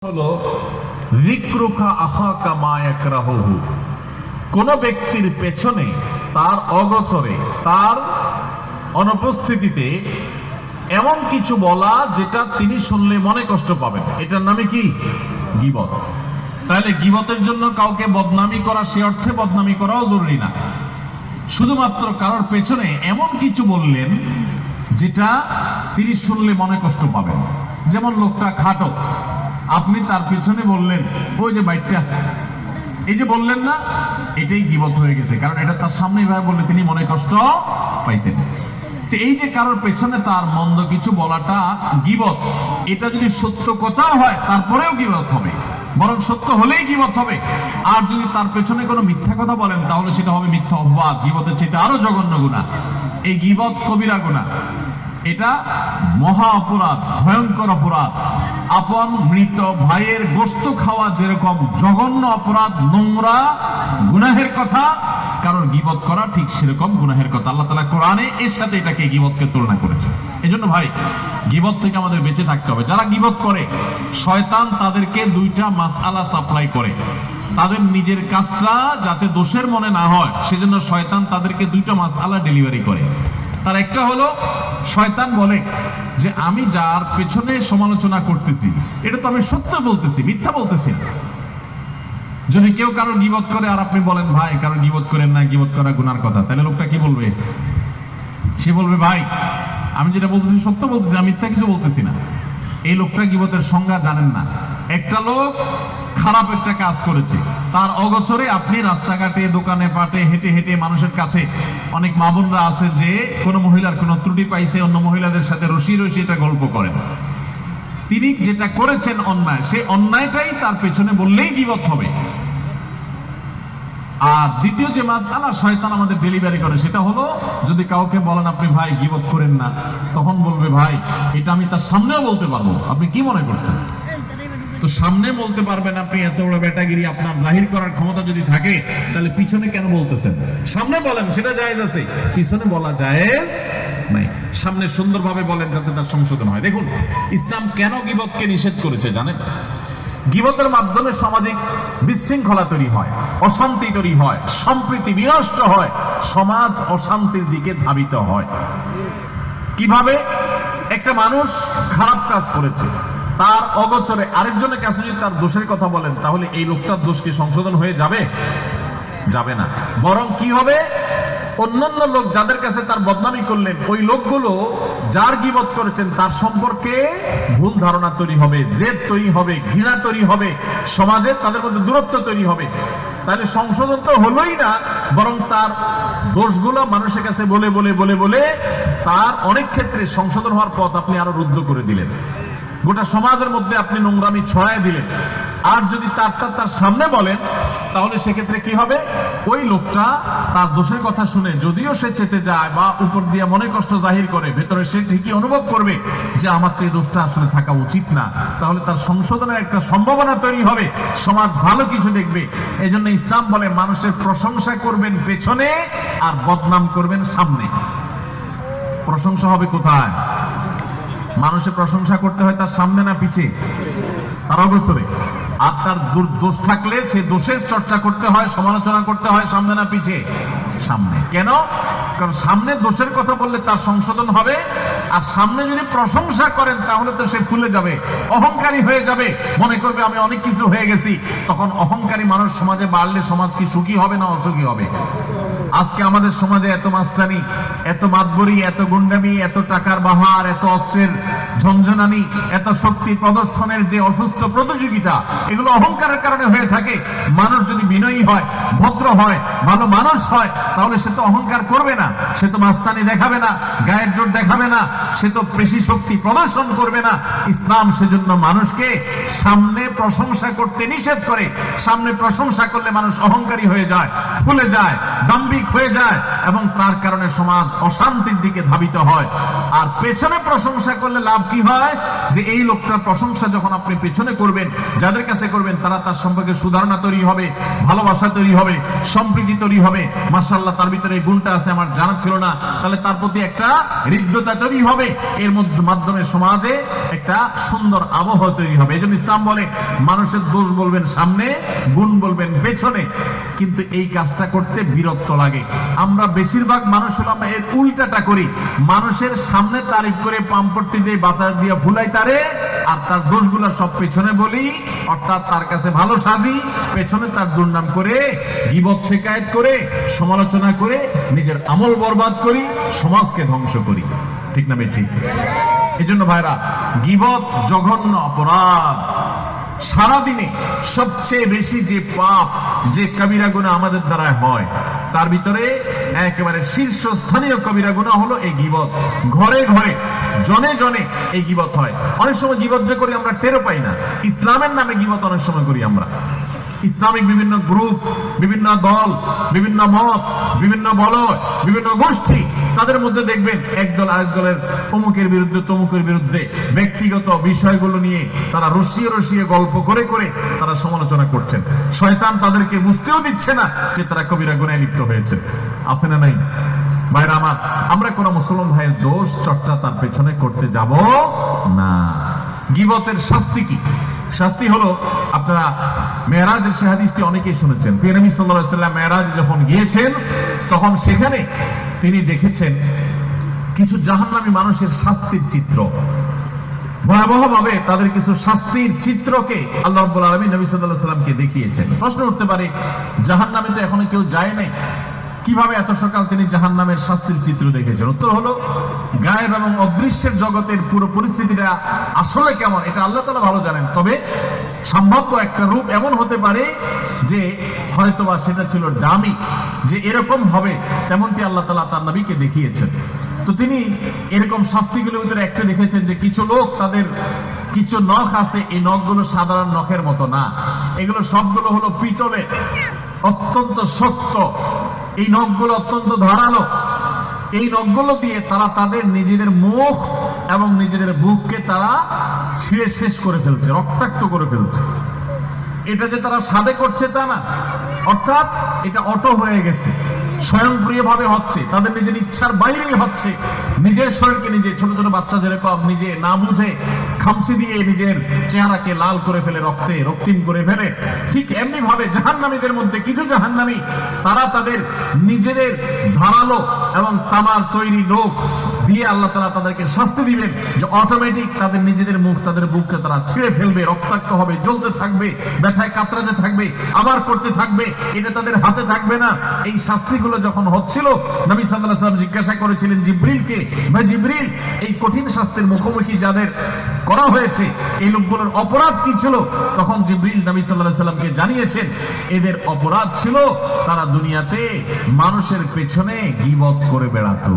হলো যিকরুকা আখাকা মা ইয়াকরাহুহু। কোন ব্যক্তির পেছনে তার অগোচরে তার অনুপস্থিতিতে এমন কিছু বলা যেটা তিনি শুনলে মনে কষ্ট পাবেন, এটার নামে কি? গীবত। তাহলে গীবতের জন্য কাউকে বদনামি করা, সে অর্থে বদনামি করাও জরুরি না। শুধুমাত্র কারোর পেছনে এমন কিছু বললেন যেটা তিনি শুনলে মনে কষ্ট পাবেন। যেমন লোকটা খাটো, আপনি তার পিছনে বললেন ওই যে বাইকটা, এই যে বললেন না, এটাই গীবত হয়ে গেছে। কারণ এটা তার সামনে ভাবে বললে তিনি মনে কষ্ট পাইতেন। তো এই যে কারোর পেছনে তার মন্দ কিছু বলাটা গীবত। এটা যদি সত্য কথা হয় তারপরেও গীবত হবে, বরং সত্য হলেই গীবত হবে। আর যদি তার পেছনে কোনো মিথ্যা কথা বলেন তাহলে সেটা হবে মিথ্যা অপবাদ, গীবতের চাইতে আরো জঘন্য গুনাহ। এই গীবত কবিরা গুনাহ, এটা মহা অপরাধ, ভয়ঙ্কর অপরাধ। আপন মৃত ভাইয়ের গোশত খাওয়া যেরকম জঘন্য অপরাধ, নোংরা গুনাহের কথা, কারণ গীবত করা ঠিক সেরকম গুনাহের কথা। আল্লাহ তাআলা কোরআনে এর সাথে এটাকে গীবতকে তুলনা করেছে। এজন্য ভাই, গীবত থেকে আমাদের বেঁচে থাকতে হবে। যারা গীবত করে, শয়তান তাদেরকে দুইটা মাসআলা সাপ্লাই করে। তাদের নিজের কাজটা যাতে দোষের মনে না হয় সেজন্য শয়তান তাদেরকে দুইটা মাসআলা ডেলিভারি করে। তার একটা হলো, শয়তান বলে যে আমি যার পেছনে সমালোচনা করতেছি এটা তো আমি সত্য বলতেছি, মিথ্যা বলতেছি না। যদি কেউ কারো গীবত করে আর আপনি বলেন ভাই কারো গীবত করেন না, গীবত করা গুনার কথা, তাহলে লোকটা কি বলবে? সে বলবে ভাই আমি যেটা বলতেছি সত্য বলতেছি, আমি মিথ্যা কিছু বলতেছি না। এই লোকটা গীবতের সংজ্ঞা জানেন না। একটা লোক খারাপ একটা কাজ করেছে, তার অগোচরে আপনি রাস্তাঘাটে, দোকানে পাটে হেঁটে হেঁটে মানুষের কাছে, অনেক মা বোনরা আছে যে কোনো মহিলার কোনো ত্রুটি পাইছে, অন্য মহিলাদের সাথে রসি রসি এটা গল্প করেন। তিনি যেটা করেছেন অন্যায়, সেই অন্যায়টাই তার পেছনে বললেই গীবত হবে। আর দ্বিতীয় যে মাসআলা শয়তান আমাদের ডেলিভারি করে সেটা হলো, যদি কাউকে বলেন আপনি ভাই গীবত করেন না, তখন বলবে ভাই এটা আমি তার সামনেও বলতে পারবো, আপনি কি মনে করছেন? তো সামনে বলতে পারবেন আপনি, এত বড় বেটাগিরি আপনার জাহির করার ক্ষমতা যদি থাকে, তাহলে পিছনে কেন বলতেছেন? সামনে বলেন, সেটা জায়েজ আছে, পিছনে বলা জায়েজ নাই। সামনে সুন্দরভাবে বলেন যাতে তার সংশোধন হয়। দেখুন ইসলাম কেন গীবতকে নিষেধ করেছে জানেন? গীবতের মাধ্যমে সামাজিক বিশৃঙ্খলা তৈরি হয়, অশান্তি তৈরি হয়, সম্প্রীতি বিনষ্ট হয়, সমাজ অশান্তির দিকে ধাবিত হয়। কিভাবে? একটা মানুষ খারাপ কাজ করেছে, তার অগোচরে আরেকজনের কাছে যদি তার দোষের কথা বলেন, তাহলে এই লোকটার দোষ কি সংশোধন হয়ে যাবে? যাবে না। বরং কি হবে? অন্যান্য লোক যাদের কাছে তার বদনামি করলেন, ওই লোকগুলো যার গীবত করেছেন তার সম্পর্কে ভুল ধারণা তৈরি হবে, জেদ তৈরি হবে, ঘৃণা তৈরি হবে, সমাজে তাদের মধ্যে দূরত্ব তৈরি হবে। তাহলে সংশোধন তো হলোই না, বরং তার দোষগুলো মানুষের কাছে বলে বলে বলে বলে তার অনেক ক্ষেত্রে সংশোধন হওয়ার পথ আপনি আরো রুদ্ধ করে দিলেন। গোটা সমাজের মধ্যে আপনি নোংরামি ছড়ায় দিলেন। আর যদি তার সামনে বলেন, তাহলে সেক্ষেত্রে কি হবে? ওই লোকটা তার দোষের কথা শুনে যদিও সে চেতে যায় বা উপর দিয়ে মনে কষ্ট জাহির করে, ভেতরে সে ঠিকই অনুভব করবে যে আমার তো এই দোষটা আসলে থাকা উচিত না। তাহলে তার সংশোধনের একটা সম্ভাবনা তৈরি হবে, সমাজ ভালো কিছু দেখবে। এই জন্য ইসলাম বলে মানুষের প্রশংসা করবেন পেছনে আর বদনাম করবেন সামনে। প্রশংসা হবে কোথায়? মানুষের প্রশংসা করতে হয় তার সামনে না পিছে? তার অগোচরে। আর তার দোষ থাকলে সে দোষের চর্চা করতে হয়, সমালোচনা করতে হয় সামনে না পিছে? সামনে। কেন? কারণ সামনে দোষের কথা বললে তার সংশোধন হবে, আর সামনে যদি প্রশংসা করেন তাহলে তো সে ফুলে যাবে, অহংকারী হয়ে যাবে, মনে করবে আমি অনেক কিছু হয়ে গেছি। তখন অহংকারী মানুষ সমাজে বাড়লে সমাজ কি সুখী হবে না অসুখী হবে? আজকে আমাদের সমাজে এত মাস্তানি, এত মাতবরি, এত গুন্ডামি, এত টাকার বাহার, এত অস্ত্রের ঝনঝনানি, এত শক্তি প্রদর্শনের যে অসুস্থ প্রতিযোগিতা, এগুলো অহংকারের কারণে হয়ে থাকে। মানুষ যদি বিনয়ী হয়, ভদ্র হয়, ভালো মানুষ হয়, তাহলে সে তো অহংকার করবে না, সে তো মাস্তানি দেখাবে না, গায়ের জোর দেখাবে না, সে তো পেশি শক্তি প্রদর্শন করবে না। ইসলাম সেজন্য মানুষকে সামনে প্রশংসা করতে নিষেধ করে। সামনে প্রশংসা করলে মানুষ অহংকারী হয়ে যায়, ফুলে যায়, দাম্ভিক হয়ে যায়, এবং তার কারণে সমাজ অশান্তির দিকে ধাবিত হয়। আর পেছনে প্রশংসা করলে লাভ কি হয়? যে এই লোকটার প্রশংসা যখন আপনি পেছনে করবেন, যাদের কাছে করবেন তারা তার সম্পর্কে সুধারণা তৈরি হবে, ভালোবাসা তৈরি হবে, সম্প্রীতি তৈরি হবে। মাশাআল্লাহ তার ভিতরে এই গুণটা আছে, আমার জানা ছিল না, তাহলে তার প্রতি একটা হৃদ্যতা তৈরি হবে, এর মাধ্যমে সমাজে একটা সুন্দর আবহাওয়া তৈরি হবে। এজন্য ইসলাম বলে মানুষের দোষ বলবেন সামনে, গুণ বলবেন পেছনে। কিন্তু এই কাজটা করতে বিরক্ত লাগে। আমরা বেশিরভাগ মানুষ হলাম এর উল্টাটা করি, মানুষের সামনে তারিফ করে পাম্পট্টি দিয়ে বাতাস দিয়ে ফুলাই তারে, আর তার দোষগুলো সব পেছনে বলি, অর্থাৎ তার কাছে ভালো সাজি, পেছনে তার দুর্নাম করে, গীবত শিকায়েত করে, সমালোচনা করে নিজের আমল বরবাদ করি, সমাজকে ধ্বংস করি। ঠিক না ঠিক? এজন্য ভাইরা, গীবত জঘন্য অপরাধ। সারাদিনে সবচেয়ে বেশি যে পাপ, যে কবিরা গুনাহ আমাদের দ্বারা হয়, তার ভিতরে একেবারে শীর্ষস্থানীয় কবিরা গুনাহ হলো এই গীবত। ঘরে ঘরে, জনে জনে এই গীবত হয়। অনেক সময় গীবত যে করি আমরা টেরও পাই না। ইসলামের নামে গীবত অনেক সময় করি আমরা। ইসলামিক বিভিন্ন গ্রুপ, বিভিন্ন দল, বিভিন্ন মত, বিভিন্ন বলয়, বিভিন্ন গোষ্ঠী, তাদের মধ্যে দেখবেন একদল আরেক দলের অমুকের বিরুদ্ধে তমুকের বিরুদ্ধে ব্যক্তিগত বিষয়গুলো নিয়ে তারা রসিয়ে রসিয়ে গল্প করে করে তারা সমালোচনা করছেন। শয়তান তাদেরকে বুঝতেও দিচ্ছে না যে তারা কবিরা গুনাহে লিপ্ত হয়েছে। আছে না নাই? ভাইরা আমার, আমরা কোন মুসলমান ভাইয়ের দোষ চর্চা তার পেছনে করতে যাব না। গীবতের শাস্তি কি? শাস্তি হলো, আপনারা মেরাজের সে হাদিসটি অনেকেই শুনেছেন। প্রিয় নবী সাল্লাল্লাহু আলাইহি ওয়াসাল্লাম মেরাজে যখন গিয়েছেন, তখন সেখানে তিনি দেখেছেন কিছু জাহান্নামী মানুষের শাস্তির চিত্র। ভয়াবহভাবে তাদের কিছু শাস্তির চিত্রকে আল্লাহ রাব্বুল আলামিন নবী সাল্লাল্লাহু আলাইহি ওয়াসাল্লামকে দেখিয়েছেন। প্রশ্ন উঠতে পারে, জাহান্নামে তো এখনো কেউ যায় নাই, কিভাবে এত সকাল তিনি জাহান্নামের শাস্তির চিত্র দেখেছেন? উত্তর হলো, গায়েব এবং অদৃশ্যের জগতের পুরো পরিস্থিতিটা আসলে কেমন এটা আল্লাহ তাআলা ভালো জানেন। তবে সম্ভাব্য একটা রূপ এমন হতে পারে যে হয়তোবা সেটা ছিল ডামি, যে এরকম হবে তেমনটি আল্লাহ তাআলা তার নবীকে দেখিয়েছেন। তো তিনি এরকম শাস্তিগুলোর ভিতরে একটা দেখেছেন যে কিছু লোক, তাদের কিছু নখ আছে, এই নখগুলো সাধারণ নখের মতো না, এগুলো সবগুলো হলো পিতলের, অত্যন্ত শক্ত। এই নখগুলো অত্যন্ত ধারালো। এই নখগুলো দিয়ে তারা তাদের নিজেদের মুখ এবং নিজেদের বুককে তারা ছিঁড়ে শেষ করে ফেলছে, রক্তাক্ত করে ফেলছে। এটা যে তারা সাধে করছে তা না, অর্থাৎ এটা অটো হয়ে গেছে, স্বয়ংক্রিয়ভাবে হচ্ছে, তাদের নিজের ইচ্ছার বাইরেই হচ্ছে। নিজের শরীরকে নিজে, ছোট ছোট বাচ্চা যেরকম নিজে না বুঝে খামচি দিয়ে নিজের চেহারাকে লাল করে ফেলে, রক্তে রক্তিম করে ফেলে, ঠিক এমনি ভাবে জাহান্নামীদের মধ্যে কিছু জাহান্নামী, তারা তাদের নিজেদের ধারালো এবং তামার তৈরি লোক দিয়ে আল্লাহ তাআলা তাদেরকে শাস্তি দিবেন, যে অটোমেটিক তাদের নিজেদের মুখ, তাদের বুককে তারা ছিঁড়ে ফেলবে, রক্তাক্ত হবে, জ্বলতে থাকবে, ব্যথায় কাতরাতে থাকবে, আবার করতে থাকবে, এটা তাদের হাতে থাকবে না। এই শাস্তিগুলো যখন হচ্ছিল, নবী সাল্লাল্লাহু আলাইহি ওয়াসাল্লাম জিজ্ঞাসা করেছিলেন জিবরিলকে, ভাই জিবরিল, এই কঠিন শাস্তির মুখোমুখি যাদের করা হয়েছে, এই লোকগুলোর অপরাধ কি ছিল? তখন জিবরিল নবী সাল্লাল্লাহু আলাইহি ওয়াসাল্লামকে জানিয়েছেন, এদের অপরাধ ছিল তারা দুনিয়াতে মানুষের পেছনে গীবত করে বেড়াতো।